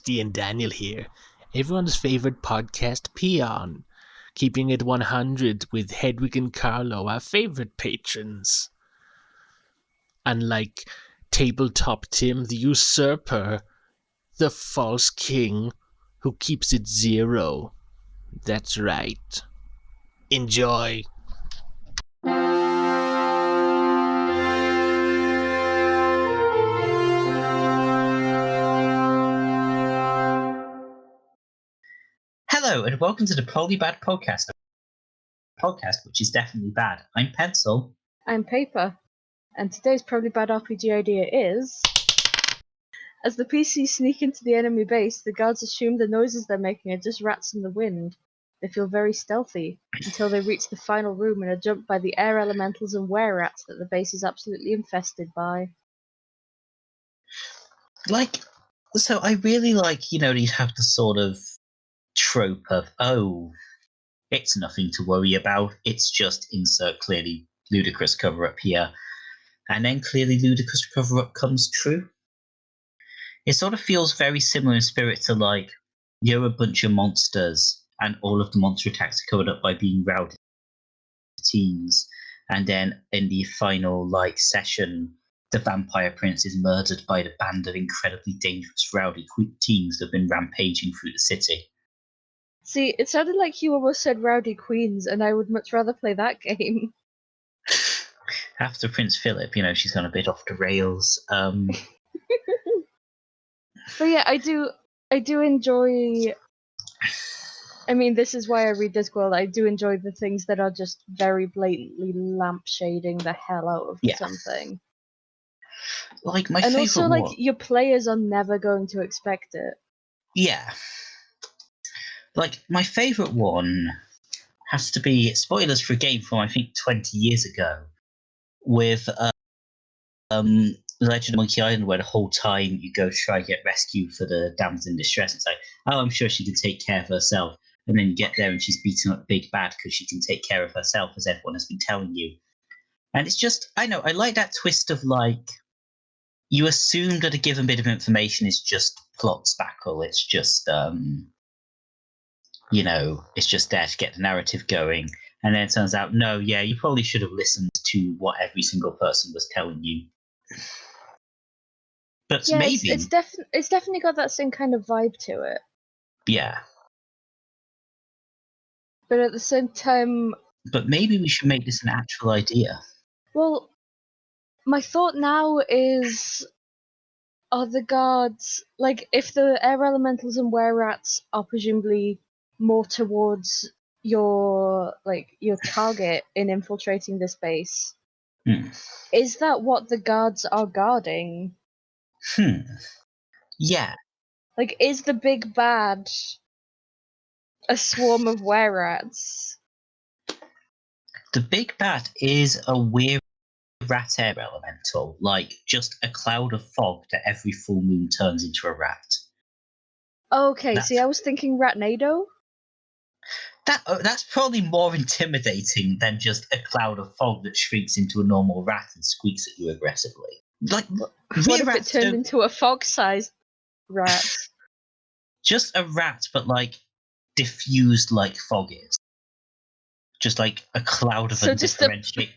Rusty and Daniel here, everyone's favorite podcast peon, keeping it 100 with Hedwig and Carlo, our favorite patrons. Unlike Tabletop Tim, the usurper, the false king who keeps it 0. That's right. Enjoy. Hello and welcome to the Probably Bad podcast which is definitely bad. I'm Pencil. I'm Paper, and today's Probably Bad RPG idea is: as the PCs sneak into the enemy base, the guards assume the noises they're making are just rats in the wind. They feel very stealthy until they reach the final room and are jumped by the air elementals and were-rats that the base is absolutely infested by. So I really you'd have the sort of trope of, oh, it's nothing to worry about, it's just insert clearly ludicrous cover-up here, and then clearly ludicrous cover-up comes true. It sort of feels very similar in spirit to, you're a bunch of monsters, and all of the monster attacks are covered up by being rowdy teens, and then in the final, session, the vampire prince is murdered by the band of incredibly dangerous rowdy teens that have been rampaging through the city. See, it sounded like you almost said Rowdy Queens, and I would much rather play that game. After Prince Philip, she's gone a bit off the rails. But yeah, I do enjoy. I mean, this is why I read Discworld. I do enjoy the things that are just very blatantly lampshading the hell out of something. My and favorite also, one. Your players are never going to expect it. Yeah. My favorite one has to be spoilers for a game from I think 20 years ago, with Legend of Monkey Island, where the whole time you go try and get rescue for the damsel in distress. It's like, oh, I'm sure she can take care of herself, and then you get there and she's beating up Big Bad because she can take care of herself, as everyone has been telling you. And it's just, I know, I like that twist of you assume that a given bit of information is just plot spackle. It's just it's just there to get the narrative going. And then it turns out, no, yeah, you probably should have listened to what every single person was telling you. But yeah, maybe it's definitely got that same kind of vibe to it. Yeah. But at the same time... But maybe we should make this an actual idea. Well, my thought now is... Are the guards... if the air elementals and were-rats are presumably more towards your target in infiltrating this base, is that what the guards are guarding? Yeah. Is the big bad a swarm of were-rats? The big bad is a weird rat air elemental, just a cloud of fog that every full moon turns into a rat. Okay, see, I was thinking Ratnado. That's probably more intimidating than just a cloud of fog that shrinks into a normal rat and squeaks at you aggressively. What if it turned into a fog-sized rat? Just a rat, but diffused like fog is. Just a cloud of undifferentiated.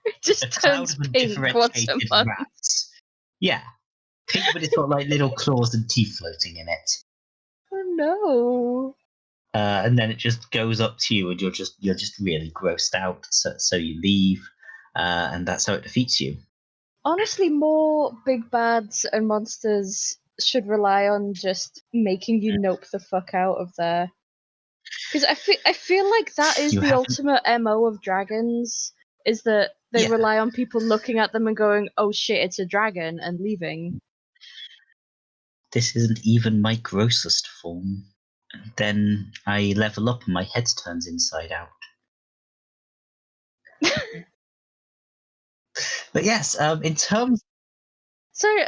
It just turns pink once a month. Rats. Yeah, pink, but it's got little claws and teeth floating in it. Oh no! And then it just goes up to you, and you're just really grossed out. So you leave, and that's how it defeats you. Honestly, more big bads and monsters should rely on just making you nope the fuck out of there. Because I feel like that is the ultimate MO of dragons, is that they rely on people looking at them and going, oh shit, it's a dragon, and leaving. This isn't even my grossest form. Then I level up and my head turns inside out. But yes, in terms... Sorry,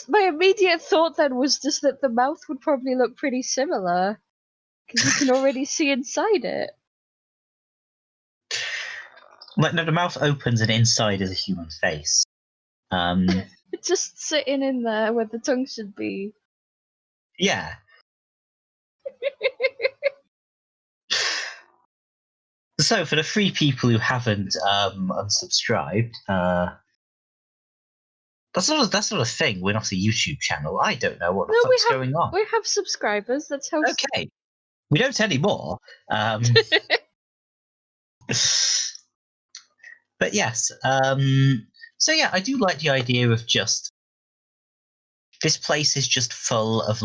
my immediate thought then was just that the mouth would probably look pretty similar, because you can already see inside it. No, the mouth opens and inside is a human face. Just sitting in there where the tongue should be. Yeah. So, for the 3 people who haven't unsubscribed, that's not a thing. We're not a YouTube channel. I don't know what the No, fuck's going on. we have subscribers. That's how. Okay, we don't anymore. But yes, so yeah, I do like the idea of just this place is just full of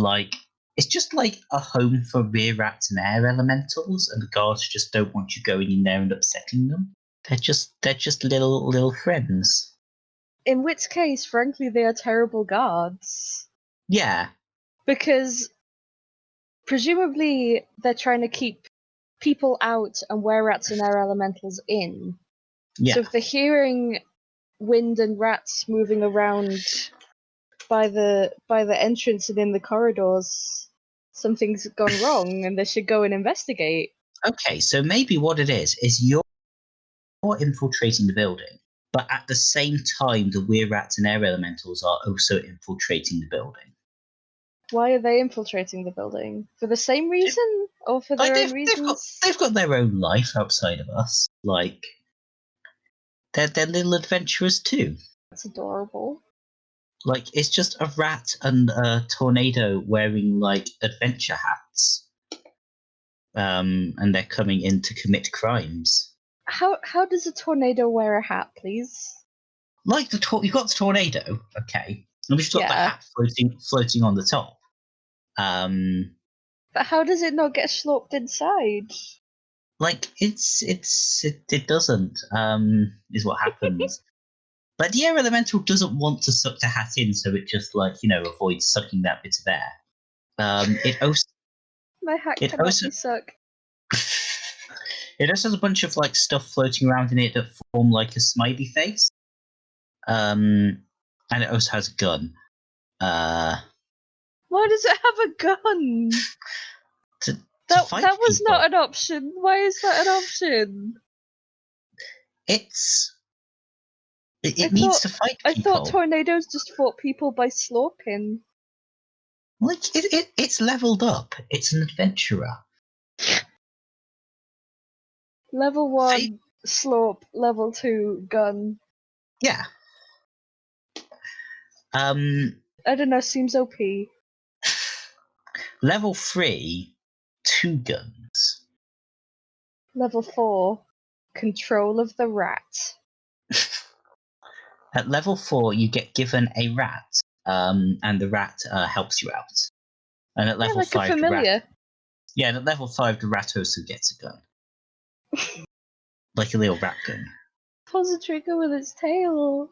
it's just like a home for rear rats and air elementals, and the guards just don't want you going in there and upsetting them. They're just little friends. In which case, frankly, they are terrible guards. Yeah. Because presumably they're trying to keep people out and were rats and air elementals in. Yeah. So if they're hearing wind and rats moving around by the entrance and in the corridors, something's gone wrong and they should go and investigate. Okay, so maybe what it is you're infiltrating the building, but at the same time the weird rats and air elementals are also infiltrating the building. Why are they infiltrating the building? For the same reason? Or for their own reasons? They've got their own life outside of us. Like, they're little adventurers too. That's adorable. Like, it's just a rat and a tornado wearing, like, adventure hats. And they're coming in to commit crimes. How does a tornado wear a hat, please? Like, you've got the tornado, okay. And we've got the hat floating on the top. But how does it not get sloped inside? Like, it doesn't, is what happens. But the air elemental doesn't want to suck the hat in, so it just, avoids sucking that bit of air. It also... My hat cannot be sucked. It also has a bunch of, stuff floating around in it that form, like, a smiley face. And it also has a gun. Why does it have a gun? That was not an option. Why is that an option? It needs to fight people. I thought tornadoes just fought people by sloping. Like, it's leveled up. It's an adventurer. Level 1, slope. Level 2, gun. Yeah. I don't know, seems OP. Level 3, 2 guns. Level 4, control of the rat. At level 4, you get given a rat, and the rat helps you out. And at level 5, a familiar. And at level 5, the rat also gets a gun. Like a little rat gun. Pulls a trigger with its tail.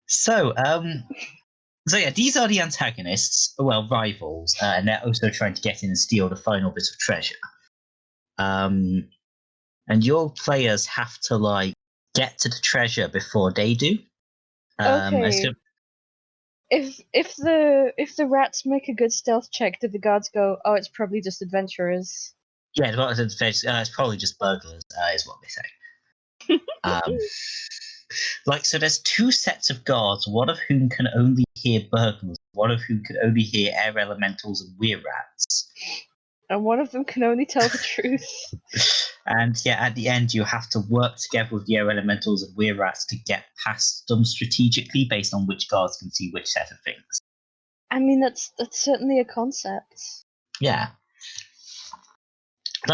So yeah, these are the antagonists, rivals, and they're also trying to get in and steal the final bit of treasure. And your players have to, get to the treasure before they do. Okay. If the rats make a good stealth check, do the guards go, "Oh, it's probably just adventurers"? Yeah, it's probably just burglars, is what they say. So there's 2 sets of guards, one of whom can only hear burglars, one of whom can only hear air elementals and weird rats. And one of them can only tell the truth. And yeah, at the end, you have to work together with the air elementals and weird rats to get past them strategically based on which guards can see which set of things. I mean, that's certainly a concept. Yeah.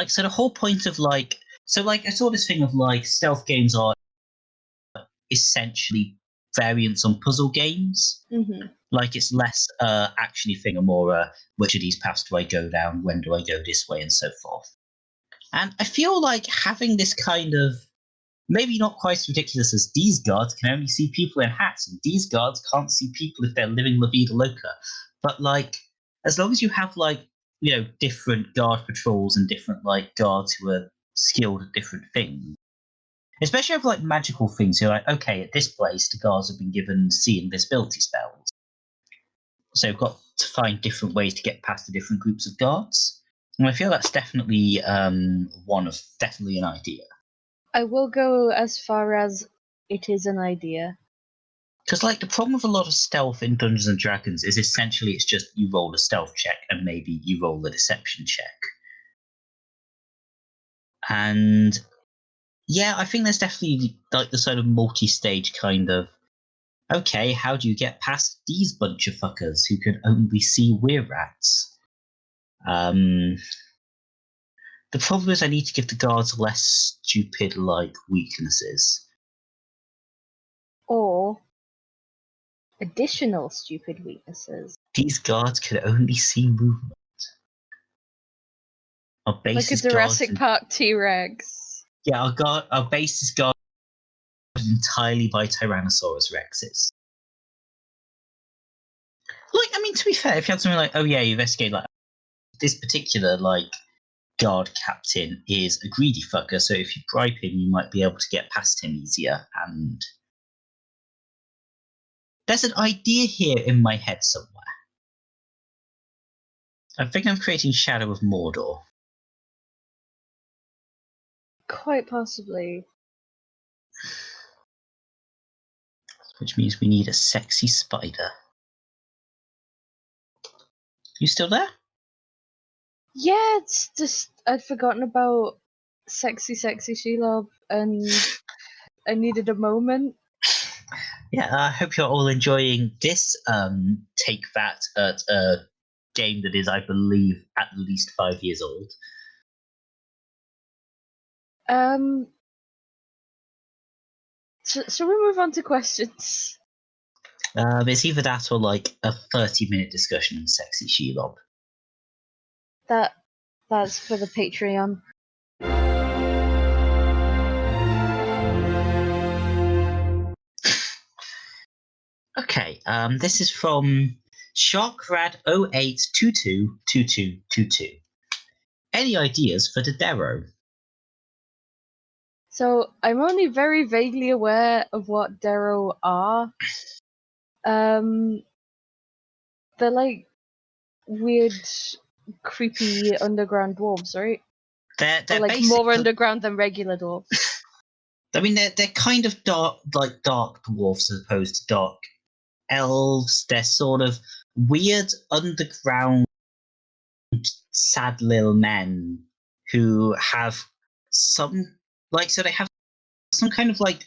So the whole point of I saw this thing of stealth games are essentially variants on puzzle games. Mm-hmm. It's less actiony thing and more which of these paths do I go down, when do I go this way, and so forth. And I feel like having this kind of, maybe not quite as ridiculous as these guards can only see people in hats, and these guards can't see people if they're living La Vida Loca. But as long as you have different guard patrols and different guards who are skilled at different things, especially with magical things, you're like, okay, at this place the guards have been given see invisibility spells, so you've got to find different ways to get past the different groups of guards. And I feel that's definitely definitely an idea. I will go as far as it is an idea. Because the problem with a lot of stealth in Dungeons and Dragons is essentially it's just you roll a stealth check and and maybe you roll a deception check. And yeah, I think there's definitely like the sort of multi-stage kind of, okay, how do you get past these bunch of fuckers who can only see weir rats? The problem is I need to give the guards less stupid like weaknesses. Or additional stupid weaknesses. These guards can only see movement. Our base Like a is Jurassic guarded. Park T-Rex. Yeah, our base is guarded entirely by Tyrannosaurus Rexes. Like, I mean, to be fair, if you had something like, oh yeah, you investigate like this particular like guard captain is a greedy fucker, so if you bribe him, you might be able to get past him easier. And there's an idea here in my head somewhere. I think I'm creating Shadow of Mordor. Quite possibly. Which means we need a sexy spider. You still there? Yeah, it's just I'd forgotten about sexy Shelob, and I needed a moment. Yeah, I hope you're all enjoying this take that at a game that is, I believe, at least 5 years old. So we move on to questions. It's either that or like a 30-minute discussion on sexy Shelob. That's for the Patreon. Okay, this is from Sharkrad08222222. Any ideas for the Darrow? So I'm only very vaguely aware of what Darrow are. They're like weird, creepy underground dwarves, right? They're Or like basically more underground than regular dwarves. I mean, they're kind of dark dwarfs as opposed to dark elves. They're sort of weird underground, sad little men who have some so they have some kind of like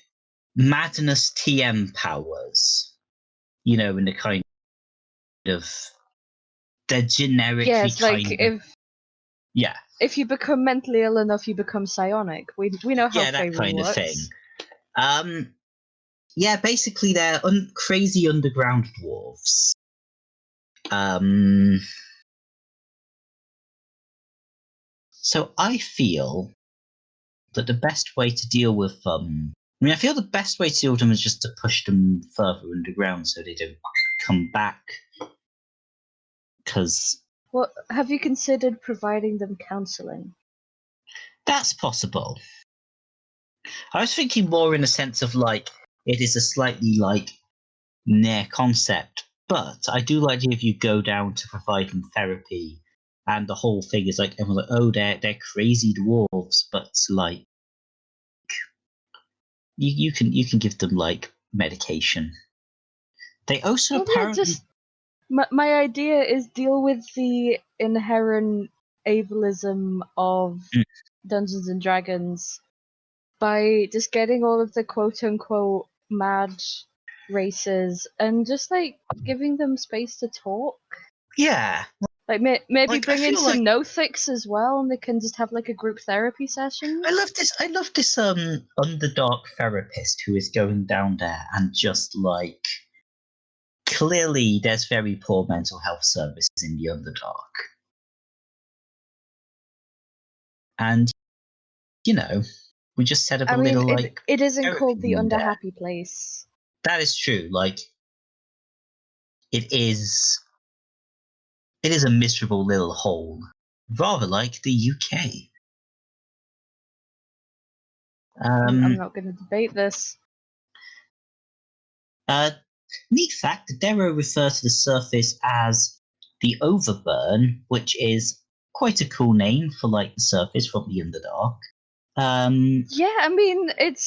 madness TM powers. You know, in the kind of they're generically Yeah, it's like kind of, yeah. if you become mentally ill enough, you become psionic. We know how That Feyre kind works. of thing. Yeah, basically they're crazy underground dwarves. So I feel that the best way to deal with I feel the best way to deal with them is just to push them further underground so they don't come back. Because Well, have you considered providing them counselling? that's possible. I was thinking more in a sense of like it is a slightly like near concept, but I do like if you go down to provide them therapy, and the whole thing is like everyone's like, oh, they're crazy dwarves, but like you can give them like medication. They also apparently just my idea is deal with the inherent ableism of Dungeons and Dragons by just getting all of the quote unquote mad races and just like giving them space to talk. Yeah. Like maybe Like, bring in some like Nothics as well, and they can just have like a group therapy session. I love this Underdark therapist who is going down there and just like clearly there's very poor mental health services in the Underdark. And you know, we just set up a little like it isn't therapy called the room there. Underhappy Place. That is true. Like it is a miserable little hole. Rather like the UK. I'm not going to debate this. Neat fact, the Darrow refer to the surface as the Overburn, which is quite a cool name for like the surface from the Underdark. Yeah, I mean it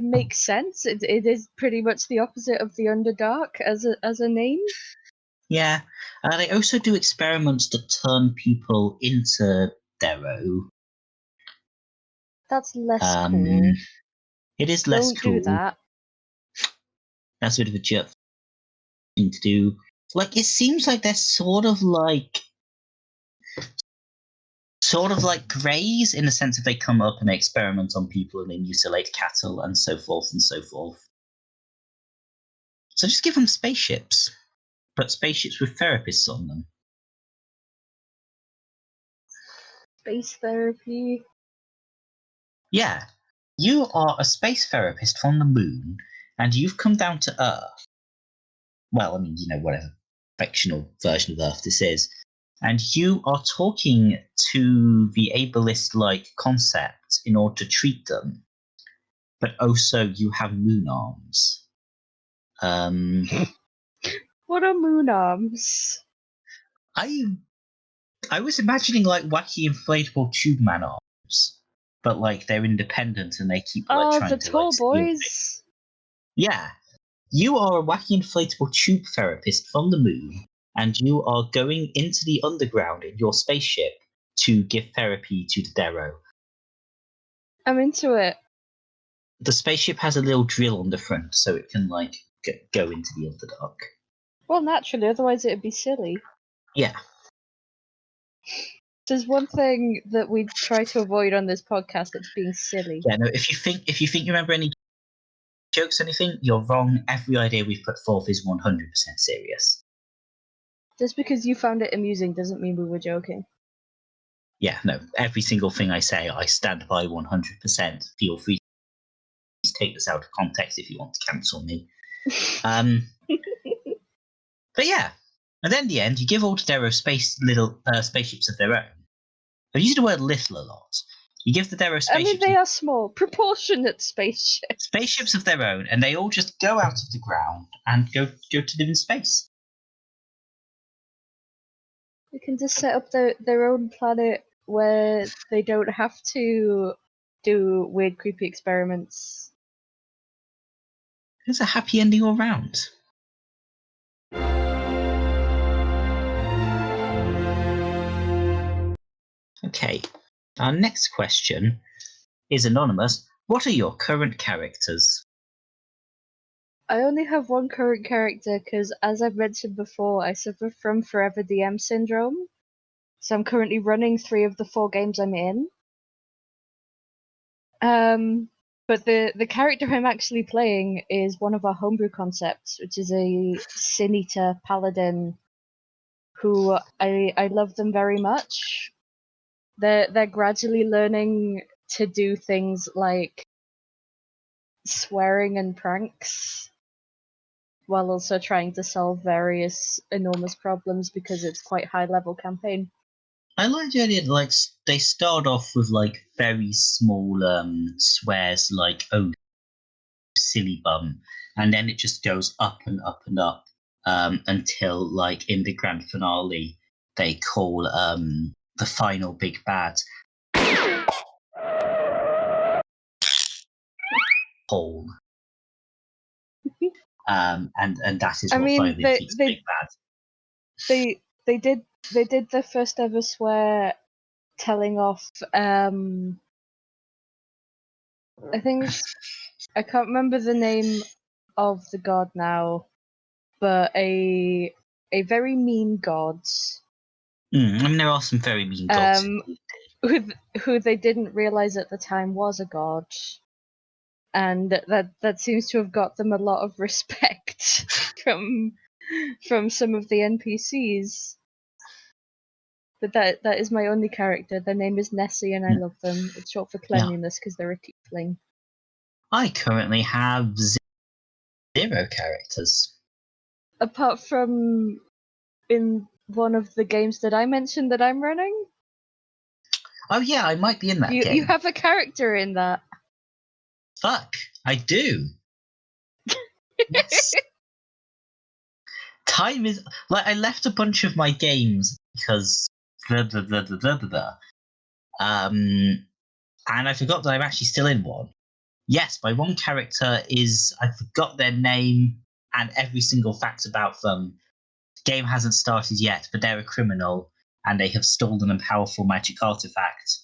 makes sense. It is pretty much the opposite of the Underdark as a name. Yeah. They also do experiments to turn people into Darrow. That's less cool. It is less Don't cool. do that. That's a bit of a jerk thing to do. Like, it seems like they're sort of like greys in the sense that they come up and they experiment on people and they mutilate cattle and so forth and so forth. So just give them spaceships, but spaceships with therapists on them. Space therapy. Yeah, you are a space therapist from the moon, and you've come down to Earth. Well, I mean, whatever fictional version of Earth this is. And you are talking to the ableist-like concept in order to treat them. But also you have moon arms. What are moon arms? I was imagining like wacky inflatable tube man arms, but like they're independent and they keep like Oh, trying the to tall like steal things. boys. Yeah, you are a wacky inflatable tube therapist from the moon, and you are going into the underground in your spaceship to give therapy to the Darrow. I'm into it. The spaceship has a little drill on the front, so it can like go into the Underdark. Well, naturally, otherwise it'd be silly. Yeah. There's one thing that we try to avoid on this podcast, that's being silly. Yeah, no, if you think you remember any jokes or anything, you're wrong. Every idea we've put forth is 100% serious. Just because you found it amusing doesn't mean we were joking. Yeah, no, every single thing I say, I stand by 100%. Feel free to take this out of context if you want to cancel me. But yeah, and then in the end, you give all to Darrow little spaceships of their own. I've used the word little a lot. You give the Darrow spaceships. They are small, proportionate spaceships. Spaceships of their own, and they all just go out of the ground and go to live in space. They can just set up their own planet where they don't have to do weird, creepy experiments. It's a happy ending all round. Okay, our next question is anonymous. What are your current characters? I only have one current character because, as I've mentioned before, I suffer from forever DM syndrome. So I'm currently running 3 of the 4 games I'm in. But the character I'm actually playing is one of our homebrew concepts, which is a Sin Eater paladin. Who I love them very much. They're gradually learning to do things like swearing and pranks, while also trying to solve various enormous problems because it's quite high level campaign. I like the idea that like they start off with like very small swears like "oh silly bum," and then it just goes up and up and up until like in the grand finale they call the final big bad Paul. And that is what finally defeats Big Bad. They did their first ever swear telling off I think I can't remember the name of the god now, but a very mean god. I mean, there are some very mean gods. Who they didn't realize at the time was a god, and that seems to have got them a lot of respect from some of the NPCs. But that is my only character. Their name is Nessie, and I love them. It's short for cleanliness because they're a tiefling. I currently have 0 characters. Apart from in one of the games that I mentioned that I'm running. Oh yeah, I might be in that game. You have a character in that. Fuck, I do. Yes. Time is like I left a bunch of my games because and I forgot that I'm actually still in one. Yes, my one character is I forgot their name and every single fact about them, The game hasn't started yet, but they're a criminal, and they have stolen a powerful magic artifact,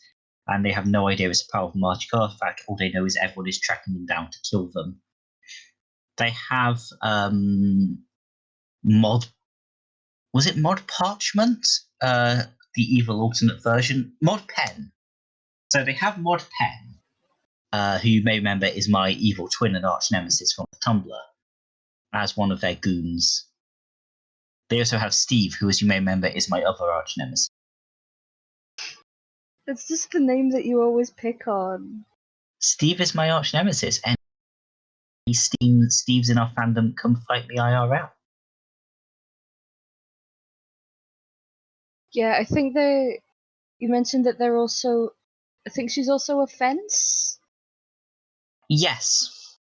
and they have no idea it's a powerful magic artifact. All they know is everyone is tracking them down to kill them. They have mod. Was it Mod Parchment? The evil alternate version. Mod Pen. So they have Mod Pen, who you may remember is my evil twin and arch nemesis from Tumblr, as one of their goons. They also have Steve, who, as you may remember, is my other arch nemesis. It's just the name that you always pick on. Steve is my arch nemesis, and Steve's in our fandom, come fight me IRL. Yeah, I think you mentioned that they're also. I think she's also a fence. Yes.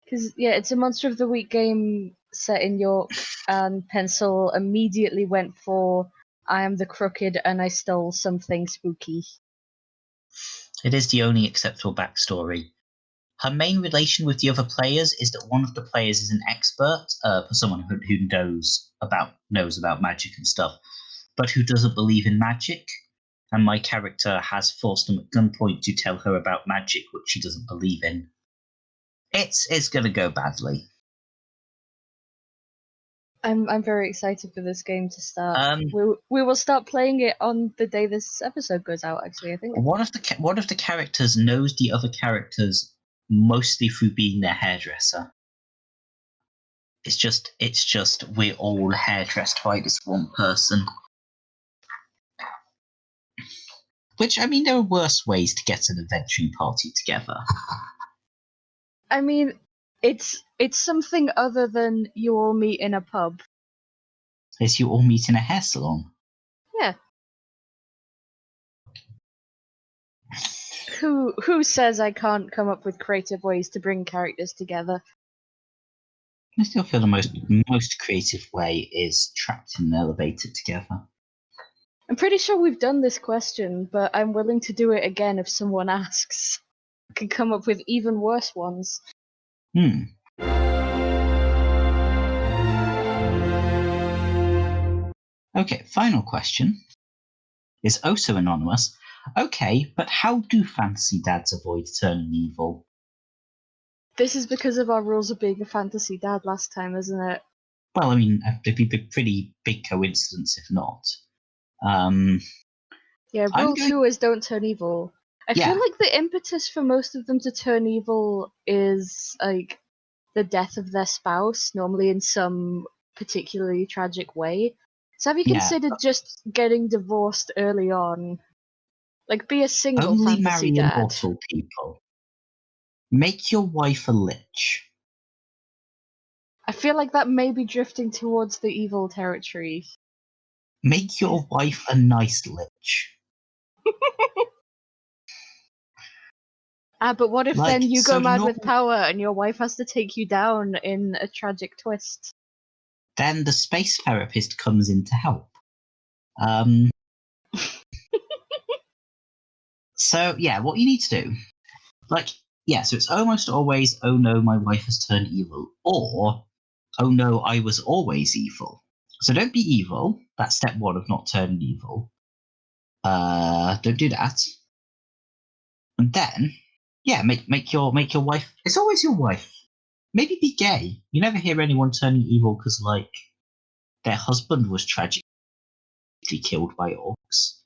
Because, yeah, it's a Monster of the Week game set in York, and Pencil immediately went for I am the crooked and I stole something spooky. It is the only acceptable backstory. Her main relation with the other players is that one of the players is an expert, for someone who knows about magic and stuff, but who doesn't believe in magic. And my character has forced them at gunpoint to tell her about magic, which she doesn't believe in. It's going to go badly. I'm very excited for this game to start. We will start playing it on the day this episode goes out. Actually, I think one of the characters knows the other characters mostly through being their hairdresser. It's just we're all hairdressed by this one person. Which, I mean, there are worse ways to get an adventuring party together. I mean, it's something other than you all meet in a pub. Is you all meet in a hair salon? Yeah. Who says I can't come up with creative ways to bring characters together? I still feel the most creative way is trapped in an elevator together. I'm pretty sure we've done this question, but I'm willing to do it again if someone asks. I can come up with even worse ones. Okay, final question is also anonymous. Okay, but how do fantasy dads avoid turning evil? This is because of our rules of being a fantasy dad last time, isn't it? Well, I mean, it'd be a pretty big coincidence if not. Yeah, rule 2 is don't turn evil. I feel like the impetus for most of them to turn evil is like the death of their spouse, normally in some particularly tragic way. So have you considered just getting divorced early on? Like, be a single Only fantasy marry dad. immortal people. Make your wife a lich. I feel like that may be drifting towards the evil territory. Make your wife a nice lich. But what if then you go mad with power and your wife has to take you down in a tragic twist? Then the space therapist comes in to help. So, yeah, what you need to do, so it's almost always, oh no, my wife has turned evil, or, oh no, I was always evil. So don't be evil. That's step 1 of not turning evil. Don't do that. And then, make your wife. It's always your wife. Maybe be gay. You never hear anyone turning evil because, their husband was tragically killed by orcs.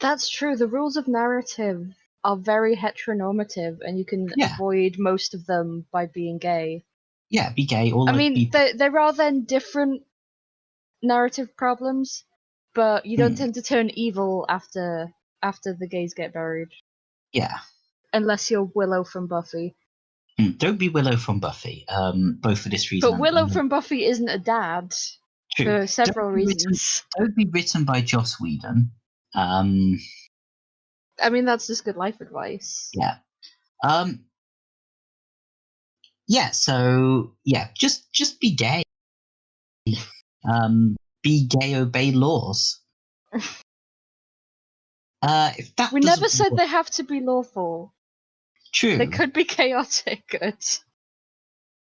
That's true. The rules of narrative are very heteronormative, and you can avoid most of them by being gay. Yeah, be gay. There are then different narrative problems, but you don't tend to turn evil after the gays get buried. Yeah. Unless you're Willow from Buffy. Don't be Willow from Buffy. Both for this reason. But Willow from Buffy isn't a dad. True. For several reasons. Don't be written by Joss Whedon. I mean, that's just good life advice. Yeah. Just be gay. Be gay, obey laws. We never said they have to be lawful. True. They could be chaotic.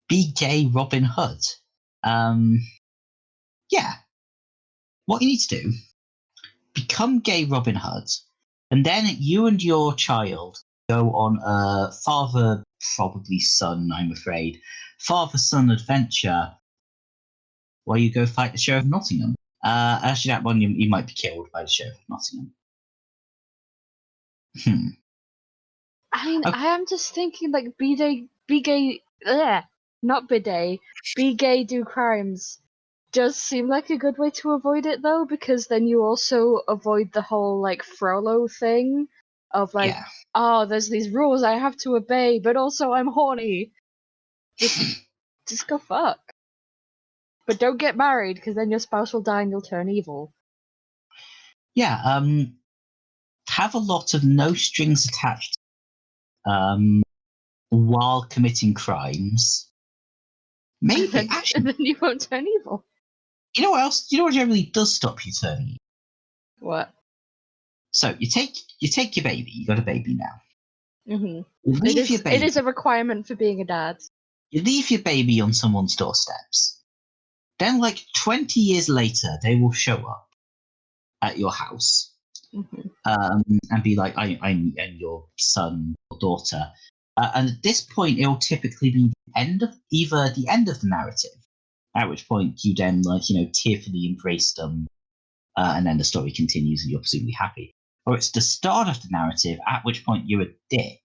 Be gay, Robin Hood. Yeah. What you need to do, become gay Robin Hood, and then you and your child go on a father, probably son, I'm afraid, father-son adventure while you go fight the Sheriff of Nottingham. Actually, that one you might be killed by the Sheriff of Nottingham. I mean, Okay. I am just thinking like be gay, not bidet, be gay, do crimes. Does seem like a good way to avoid it though, because then you also avoid the whole like Frollo thing of like, Yeah. oh, there's these rules I have to obey, but also I'm horny. Just go fuck. But don't get married, because then your spouse will die and you'll turn evil. Yeah. Have a lot of no strings attached. While committing crimes. Maybe actually, and then you won't turn evil. you know what else? You know what generally does stop you turning evil? What? So you take your baby. You got a baby now. Mm-hmm. You leave your baby. It is a requirement for being a dad. You leave your baby on someone's doorsteps. Then, like 20 years later, they will show up at your house and be like, I'm your son or daughter. And at this point, it will typically be either the end of the narrative, at which point you then, tearfully embrace them, and then the story continues and you're presumably happy. Or it's the start of the narrative, at which point you're a dick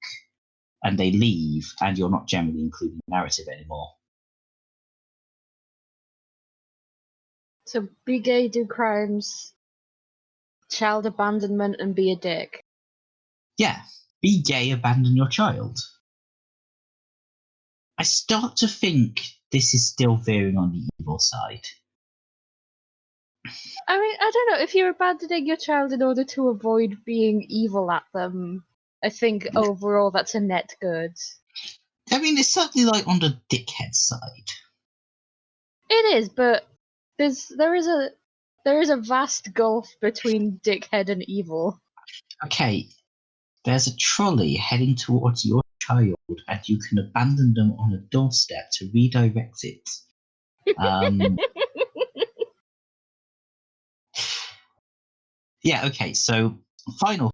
and they leave and you're not generally including the narrative anymore. So be gay, do crimes, child abandonment, and be a dick. Yeah, be gay, abandon your child. I start to think this is still veering on the evil side. I mean, I don't know, if you're abandoning your child in order to avoid being evil at them, I think overall that's a net good. I mean, it's certainly like on the dickhead side. It is, but there is a vast gulf between dickhead and evil. Okay, there's a trolley heading towards your child, and you can abandon them on a doorstep to redirect it. Yeah, okay, so final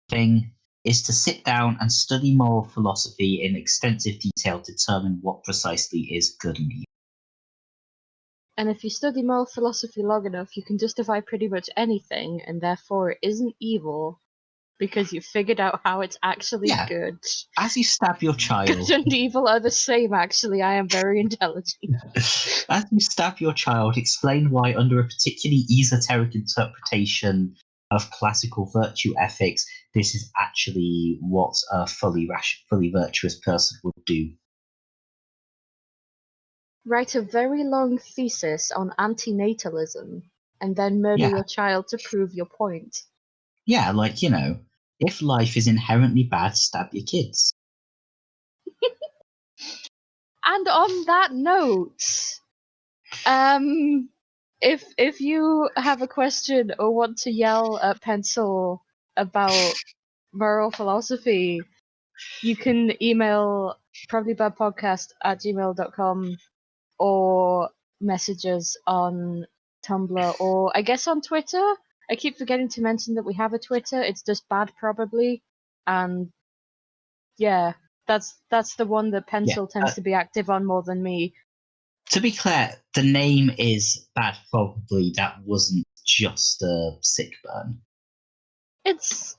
thing is to sit down and study moral philosophy in extensive detail to determine what precisely is good and evil. And if you study moral philosophy long enough, you can justify pretty much anything, and therefore it isn't evil, because you figured out how it's actually good. As you stab your child... Good and evil are the same, actually. I am very intelligent. As you stab your child, explain why, under a particularly esoteric interpretation of classical virtue ethics, this is actually what a fully virtuous person would do. Write a very long thesis on antinatalism, and then murder your child to prove your point. Yeah, like, if life is inherently bad, stab your kids. And on that note, if you have a question or want to yell at Pencil about moral philosophy, you can email probablybadpodcast@gmail.com or message us on Tumblr or I guess on Twitter. I keep forgetting to mention that we have a Twitter. It's just Bad Probably, and yeah, that's the one that Pencil tends to be active on more than me. To be clear, the name is Bad Probably. That wasn't just a sick burn. It's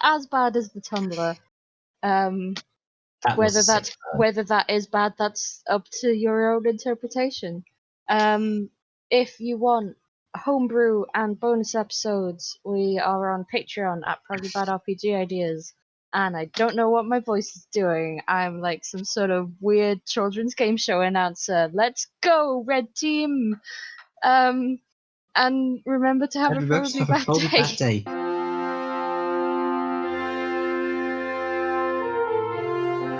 as bad as the Tumblr. Whether that is bad, that's up to your own interpretation. If you want homebrew and bonus episodes, we are on Patreon at Probably Bad RPG Ideas. And I don't know what my voice is doing. I'm like some sort of weird children's game show announcer. Let's go, Red Team! And remember to have a probably bad day.